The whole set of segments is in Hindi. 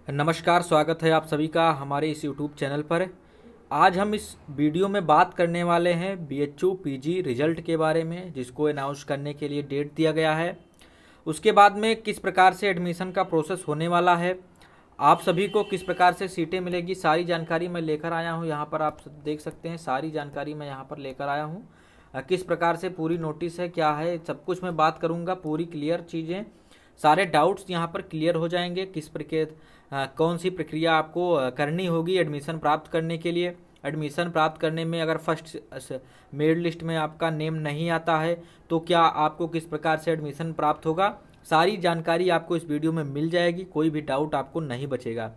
नमस्कार, स्वागत है आप सभी का हमारे इस यूट्यूब चैनल पर। आज हम इस वीडियो में बात करने वाले हैं बीएचयू पीजी रिजल्ट के बारे में, जिसको अनाउंस करने के लिए डेट दिया गया है। उसके बाद में किस प्रकार से एडमिशन का प्रोसेस होने वाला है, आप सभी को किस प्रकार से सीटें मिलेगी, सारी जानकारी मैं लेकर आया हूँ। यहाँ पर आप देख सकते हैं, सारी जानकारी मैं यहाँ पर लेकर आया हूँ। किस प्रकार से पूरी नोटिस है, क्या है, सब कुछ मैं बात करूँगा। पूरी क्लियर चीज़ें, सारे डाउट्स यहाँ पर क्लियर हो जाएंगे। किस प्रकार कौन सी प्रक्रिया आपको करनी होगी एडमिशन प्राप्त करने के लिए। एडमिशन प्राप्त करने में अगर फर्स्ट मेरिट लिस्ट में आपका नेम नहीं आता है तो क्या आपको किस प्रकार से एडमिशन प्राप्त होगा, सारी जानकारी आपको इस वीडियो में मिल जाएगी। कोई भी डाउट आपको नहीं बचेगा।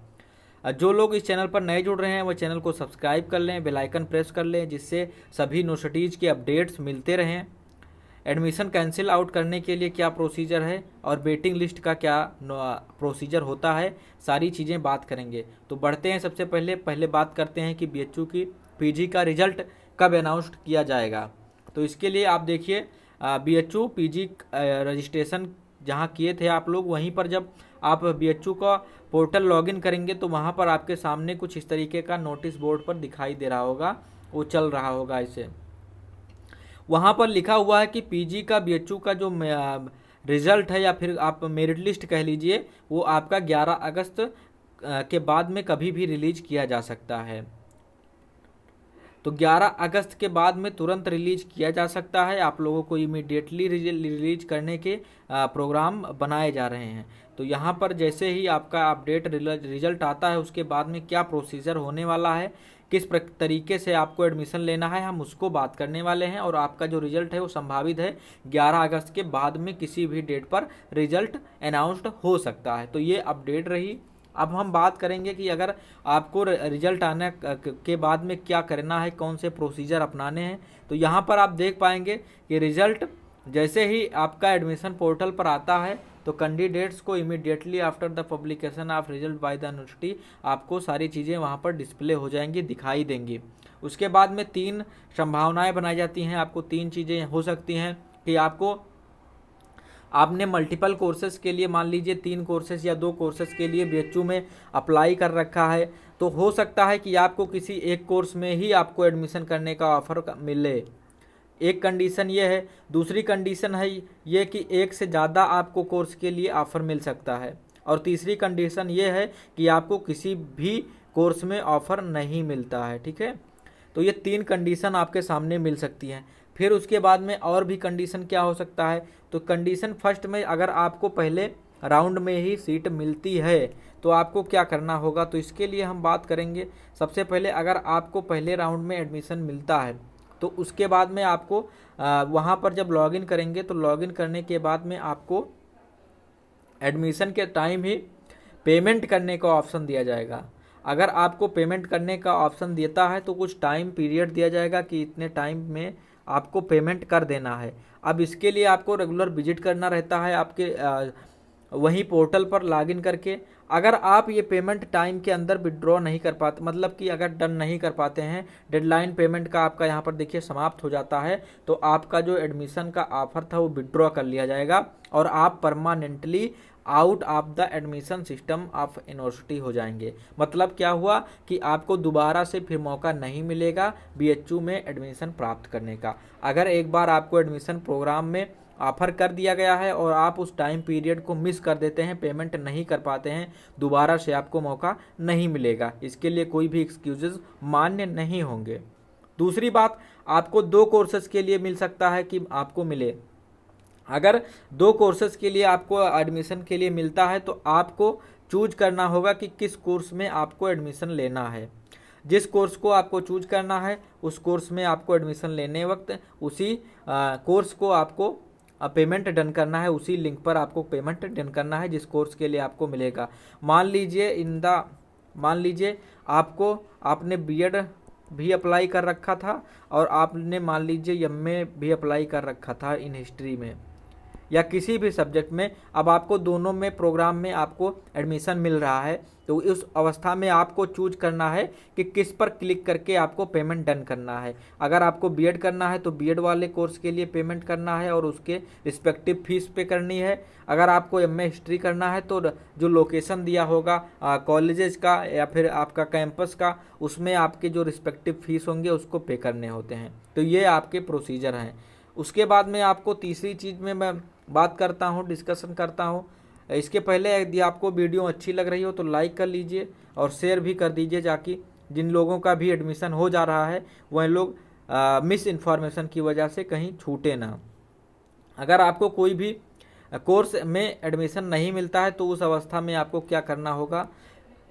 जो लोग इस चैनल पर नए जुड़ रहे हैं वो चैनल को सब्सक्राइब कर लें, बेल आइकन प्रेस कर लें, जिससे सभी यूनिवर्सिटीज़ के अपडेट्स मिलते रहें। एडमिशन कैंसिल आउट करने के लिए क्या प्रोसीजर है और वेटिंग लिस्ट का क्या प्रोसीजर होता है, सारी चीज़ें बात करेंगे। तो बढ़ते हैं, सबसे पहले बात करते हैं कि बीएचयू की पीजी का रिजल्ट कब अनाउंस किया जाएगा। तो इसके लिए आप देखिए, बीएचयू पीजी रजिस्ट्रेशन जहां किए थे आप लोग, वहीं पर जब आप बीएचयू का पोर्टल लॉगिन करेंगे तो वहां पर आपके सामने कुछ इस तरीके का नोटिस बोर्ड पर दिखाई दे रहा होगा, वो चल रहा होगा इसे। वहाँ पर लिखा हुआ है कि पीजी का बीएचयू का जो रिजल्ट है, या फिर आप मेरिट लिस्ट कह लीजिए, वो आपका 11 अगस्त के बाद में कभी भी रिलीज किया जा सकता है। तो 11 अगस्त के बाद में तुरंत रिलीज किया जा सकता है। आप लोगों को इमीडिएटली रिलीज करने के प्रोग्राम बनाए जा रहे हैं। तो यहाँ पर जैसे ही आपका अपडेट रिजल्ट आता है, उसके बाद में क्या प्रोसीजर होने वाला है, किस तरीके से आपको एडमिशन लेना है, हम उसको बात करने वाले हैं। और आपका जो रिजल्ट है वो संभावित है 11 अगस्त के बाद में किसी भी डेट पर रिजल्ट अनाउंस्ड हो सकता है। तो ये अपडेट रही। अब हम बात करेंगे कि अगर आपको रिजल्ट आने के बाद में क्या करना है, कौन से प्रोसीजर अपनाने हैं। तो यहाँ पर आप देख पाएंगे कि रिजल्ट जैसे ही आपका एडमिशन पोर्टल पर आता है तो कैंडिडेट्स को immediately after the publication of result by the university आपको सारी चीज़ें वहाँ पर डिस्प्ले हो जाएंगी, दिखाई देंगी। उसके बाद में 3 संभावनाएं बनाई जाती हैं। आपको 3 चीज़ें हो सकती हैं कि आपने मल्टीपल कोर्सेज के लिए, मान लीजिए 3 कोर्सेज या 2 कोर्सेज के लिए बीएचयू में अप्लाई कर रखा है, तो हो सकता है कि आपको किसी एक कोर्स में ही आपको एडमिशन करने का ऑफर मिले। एक कंडीशन ये है। दूसरी कंडीशन है ये कि एक से ज़्यादा आपको कोर्स के लिए ऑफ़र मिल सकता है। और तीसरी कंडीशन ये है कि आपको किसी भी कोर्स में ऑफ़र नहीं मिलता है। ठीक है, तो ये 3 कंडीशन आपके सामने मिल सकती हैं। फिर उसके बाद में और भी कंडीशन क्या हो सकता है, तो कंडीशन फर्स्ट में अगर आपको पहले राउंड में ही सीट मिलती है तो आपको क्या करना होगा, तो इसके लिए हम बात करेंगे। सबसे पहले अगर आपको पहले राउंड में एडमिशन मिलता है तो उसके बाद में आपको वहाँ पर जब लॉगिन करेंगे तो लॉगिन करने के बाद में आपको एडमिशन के टाइम ही पेमेंट करने का ऑप्शन दिया जाएगा। अगर आपको पेमेंट करने का ऑप्शन देता है तो कुछ टाइम पीरियड दिया जाएगा कि इतने टाइम में आपको पेमेंट कर देना है। अब इसके लिए आपको रेगुलर विजिट करना रहता है आपके वहीं पोर्टल पर लॉगिन करके। अगर आप ये पेमेंट टाइम के अंदर विड्रॉ नहीं कर पाते, मतलब कि अगर डन नहीं कर पाते हैं, डेडलाइन पेमेंट का आपका यहाँ पर देखिए समाप्त हो जाता है, तो आपका जो एडमिशन का ऑफर था वो विड्रॉ कर लिया जाएगा और आप permanently out of the admission system of university हो जाएंगे। मतलब क्या हुआ कि आपको दोबारा से फिर मौका नहीं मिलेगा बीएचयू में एडमिशन प्राप्त करने का। अगर एक बार आपको एडमिशन प्रोग्राम में ऑफर कर दिया गया है और आप उस टाइम पीरियड को मिस कर देते हैं, पेमेंट नहीं कर पाते हैं, दोबारा से आपको मौका नहीं मिलेगा। इसके लिए कोई भी एक्सक्यूजेज मान्य नहीं होंगे। दूसरी बात, आपको 2 कोर्सेज के लिए मिल सकता है कि आपको मिले। अगर 2 कोर्सेज के लिए आपको एडमिशन के लिए मिलता है तो आपको चूज करना होगा कि किस कोर्स में आपको एडमिशन लेना है। जिस कोर्स को आपको चूज करना है उस कोर्स में आपको एडमिशन लेने वक्त उसी कोर्स को आपको पेमेंट डन करना है, उसी लिंक पर आपको पेमेंट डन करना है जिस कोर्स के लिए आपको मिलेगा। मान लीजिए आपने बीएड भी अप्लाई कर रखा था और आपने मान लीजिए एमए भी अप्लाई कर रखा था इन हिस्ट्री में, या किसी भी सब्जेक्ट में, अब आपको दोनों में प्रोग्राम में आपको एडमिशन मिल रहा है, तो उस अवस्था में आपको चूज करना है कि किस पर क्लिक करके आपको पेमेंट डन करना है। अगर आपको बीएड करना है तो बीएड वाले कोर्स के लिए पेमेंट करना है और उसके रिस्पेक्टिव फीस पे करनी है। अगर आपको एमए हिस्ट्री करना है तो जो लोकेशन दिया होगा कॉलेजेस का या फिर आपका कैंपस का, उसमें आपके जो रिस्पेक्टिव फीस होंगे उसको पे करने होते हैं। तो ये आपके प्रोसीजर हैं। उसके बाद में आपको तीसरी चीज़ में मैं बात करता हूँ, डिस्कशन करता हूँ। इसके पहले यदि आपको वीडियो अच्छी लग रही हो तो लाइक कर लीजिए और शेयर भी कर दीजिए, ताकि जिन लोगों का भी एडमिशन हो जा रहा है वह लोग मिस इन्फॉर्मेशन की वजह से कहीं छूटे ना। अगर आपको कोई भी कोर्स में एडमिशन नहीं मिलता है तो उस अवस्था में आपको क्या करना होगा,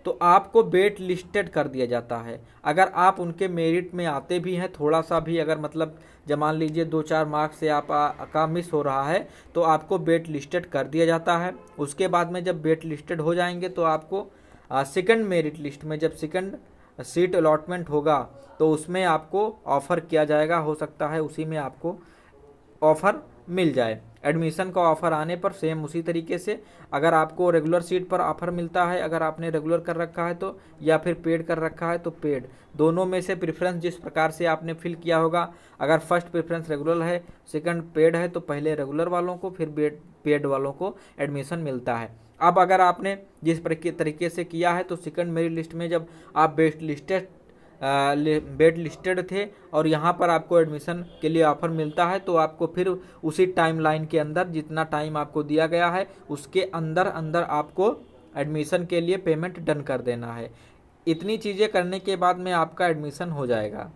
तो आपको वेट लिस्टेड कर दिया जाता है। अगर आप उनके मेरिट में आते भी हैं, थोड़ा सा भी अगर मतलब जब मान लीजिए 2-4 मार्क्स से आप का मिस हो रहा है तो आपको वेट लिस्टेड कर दिया जाता है। उसके बाद में जब वेट लिस्टेड हो जाएंगे तो आपको सेकंड मेरिट लिस्ट में जब सेकंड सीट अलॉटमेंट होगा तो उसमें आपको ऑफ़र किया जाएगा। हो सकता है उसी में आपको ऑफ़र मिल जाए। एडमिशन का ऑफ़र आने पर सेम उसी तरीके से अगर आपको रेगुलर सीट पर ऑफ़र मिलता है, अगर आपने रेगुलर कर रखा है तो, या फिर पेड कर रखा है तो पेड, दोनों में से प्रेफरेंस जिस प्रकार से आपने फिल किया होगा। अगर फर्स्ट प्रेफरेंस रेगुलर है, सेकंड पेड है, तो पहले रेगुलर वालों को फिर पेड वालों को एडमिशन मिलता है। अब अगर आपने जिस तरीके से किया है तो सेकंड मेरिट लिस्ट में जब आप वेट लिस्टेड थे और यहाँ पर आपको एडमिशन के लिए ऑफ़र मिलता है तो आपको फिर उसी टाइमलाइन के अंदर जितना टाइम आपको दिया गया है उसके अंदर अंदर आपको एडमिशन के लिए पेमेंट डन कर देना है। इतनी चीज़ें करने के बाद में आपका एडमिशन हो जाएगा।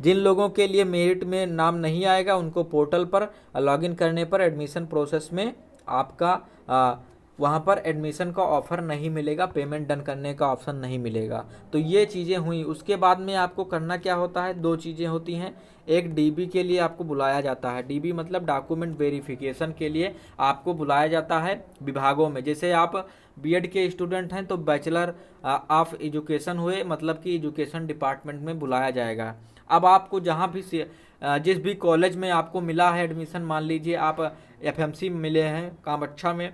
जिन लोगों के लिए मेरिट में नाम नहीं आएगा उनको पोर्टल पर लॉगिन करने पर एडमिशन प्रोसेस में आपका वहाँ पर एडमिशन का ऑफ़र नहीं मिलेगा, पेमेंट डन करने का ऑप्शन नहीं मिलेगा। तो ये चीज़ें हुई। उसके बाद में आपको करना क्या होता है, दो चीज़ें होती हैं। एक डीबी के लिए आपको बुलाया जाता है, डीबी मतलब डॉक्यूमेंट वेरिफिकेशन के लिए आपको बुलाया जाता है विभागों में। जैसे आप बीएड के स्टूडेंट हैं तो बैचलर ऑफ एजुकेशन हुए, मतलब कि एजुकेशन डिपार्टमेंट में बुलाया जाएगा। अब आपको जहाँ भी जिस भी कॉलेज में आपको मिला है एडमिशन, मान लीजिए आप एफएमसी में मिले हैं, कामाक्षा में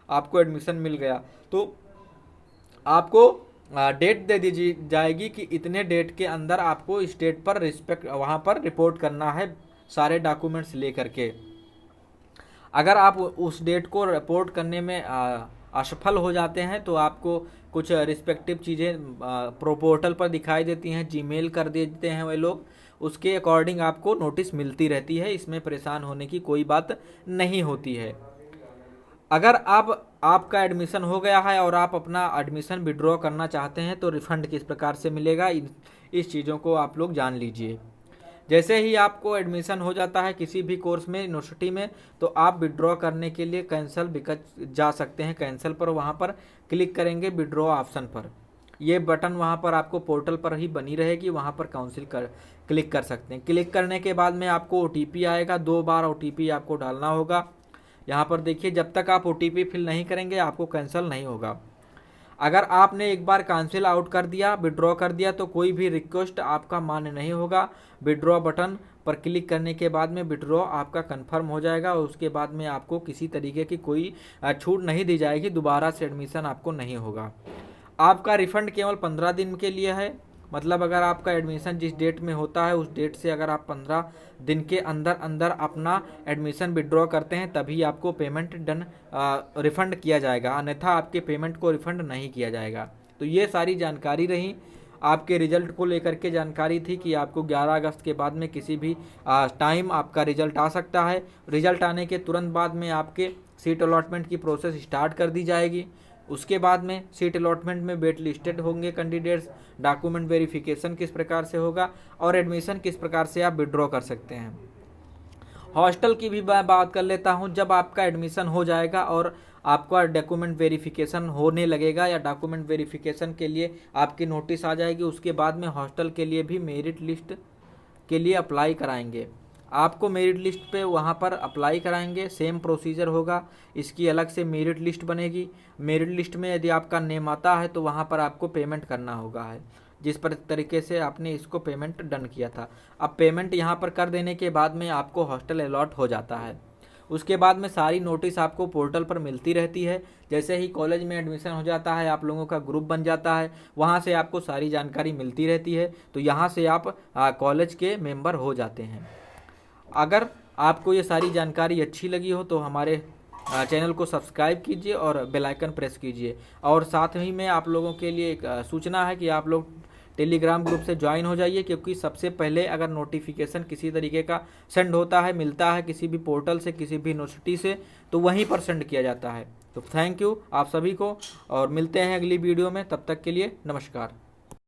आपको एडमिशन मिल गया, तो आपको डेट दे दी जाएगी कि इतने डेट के अंदर आपको इस डेट पर वहाँ पर रिपोर्ट करना है सारे डॉक्यूमेंट्स ले करके। अगर आप उस डेट को रिपोर्ट करने में असफल हो जाते हैं तो आपको कुछ रिस्पेक्टिव चीज़ें पोर्टल पर दिखाई देती हैं, जीमेल कर देते हैं वे लोग, उसके अकॉर्डिंग आपको नोटिस मिलती रहती है। इसमें परेशान होने की कोई बात नहीं होती है। अगर आपका एडमिशन हो गया है और आप अपना एडमिशन विड्रॉ करना चाहते हैं तो रिफ़ंड किस प्रकार से मिलेगा, इस चीज़ों को आप लोग जान लीजिए। जैसे ही आपको एडमिशन हो जाता है किसी भी कोर्स में, यूनिवर्सिटी में, तो आप विड्रॉ करने के लिए कैंसिल जा सकते हैं। कैंसिल पर वहाँ पर क्लिक करेंगे, विड्रॉ ऑप्शन पर, ये बटन वहाँ पर आपको पोर्टल पर ही बनी रहेगी, वहाँ पर क्लिक कर सकते हैं। क्लिक करने के बाद में आपको ओटीपी आएगा, 2 बार ओटीपी आपको डालना होगा। यहाँ पर देखिए, जब तक आप ओटीपी फिल नहीं करेंगे आपको कैंसिल नहीं होगा। अगर आपने एक बार कैंसिल आउट कर दिया, विड्रॉ कर दिया, तो कोई भी रिक्वेस्ट आपका मान्य नहीं होगा। विड्रॉ बटन पर क्लिक करने के बाद में विड्रॉ आपका कंफर्म हो जाएगा और उसके बाद में आपको किसी तरीके की कोई छूट नहीं दी जाएगी, दोबारा से एडमिशन आपको नहीं होगा। आपका रिफ़ंड केवल 15 दिन के लिए है। मतलब अगर आपका एडमिशन जिस डेट में होता है उस डेट से अगर आप 15 दिन के अंदर अंदर अपना एडमिशन विड्रॉ करते हैं तभी आपको पेमेंट रिफ़ंड किया जाएगा, अन्यथा आपके पेमेंट को रिफ़ंड नहीं किया जाएगा। तो ये सारी जानकारी रही। आपके रिज़ल्ट को लेकर के जानकारी थी कि आपको 11 अगस्त के बाद में किसी भी टाइम आपका रिज़ल्ट आ सकता है। रिज़ल्ट आने के तुरंत बाद में आपके सीट अलॉटमेंट की प्रोसेस स्टार्ट कर दी जाएगी। उसके बाद में सीट अलॉटमेंट में वेट लिस्टेड होंगे कैंडिडेट्स, डॉक्यूमेंट वेरिफिकेशन किस प्रकार से होगा और एडमिशन किस प्रकार से आप विड्रॉ कर सकते हैं। हॉस्टल की भी मैं बात कर लेता हूं। जब आपका एडमिशन हो जाएगा और आपका डॉक्यूमेंट वेरिफिकेशन होने लगेगा या डॉक्यूमेंट वेरिफिकेशन के लिए आपकी नोटिस आ जाएगी, उसके बाद में हॉस्टल के लिए भी मेरिट लिस्ट के लिए अप्लाई कराएंगे। आपको मेरिट लिस्ट पे वहाँ पर अप्लाई कराएंगे, सेम प्रोसीजर होगा। इसकी अलग से मेरिट लिस्ट बनेगी। मेरिट लिस्ट में यदि आपका नेम आता है तो वहाँ पर आपको पेमेंट करना होगा है, जिस पर तरीके से आपने इसको पेमेंट डन किया था। अब पेमेंट यहाँ पर कर देने के बाद में आपको हॉस्टल अलॉट हो जाता है। उसके बाद में सारी नोटिस आपको पोर्टल पर मिलती रहती है। जैसे ही कॉलेज में एडमिशन हो जाता है, आप लोगों का ग्रुप बन जाता है, वहाँ से आपको सारी जानकारी मिलती रहती है। तो यहाँ से आप कॉलेज के मेंबर हो जाते हैं। अगर आपको ये सारी जानकारी अच्छी लगी हो तो हमारे चैनल को सब्सक्राइब कीजिए और बेल आइकन प्रेस कीजिए। और साथ ही में आप लोगों के लिए एक सूचना है कि आप लोग टेलीग्राम ग्रुप से ज्वाइन हो जाइए, क्योंकि सबसे पहले अगर नोटिफिकेशन किसी तरीके का सेंड होता है, मिलता है किसी भी पोर्टल से, किसी भी यूनिवर्सिटी से, तो वहीं पर सेंड किया जाता है। तो थैंक यू आप सभी को, और मिलते हैं अगली वीडियो में। तब तक के लिए नमस्कार।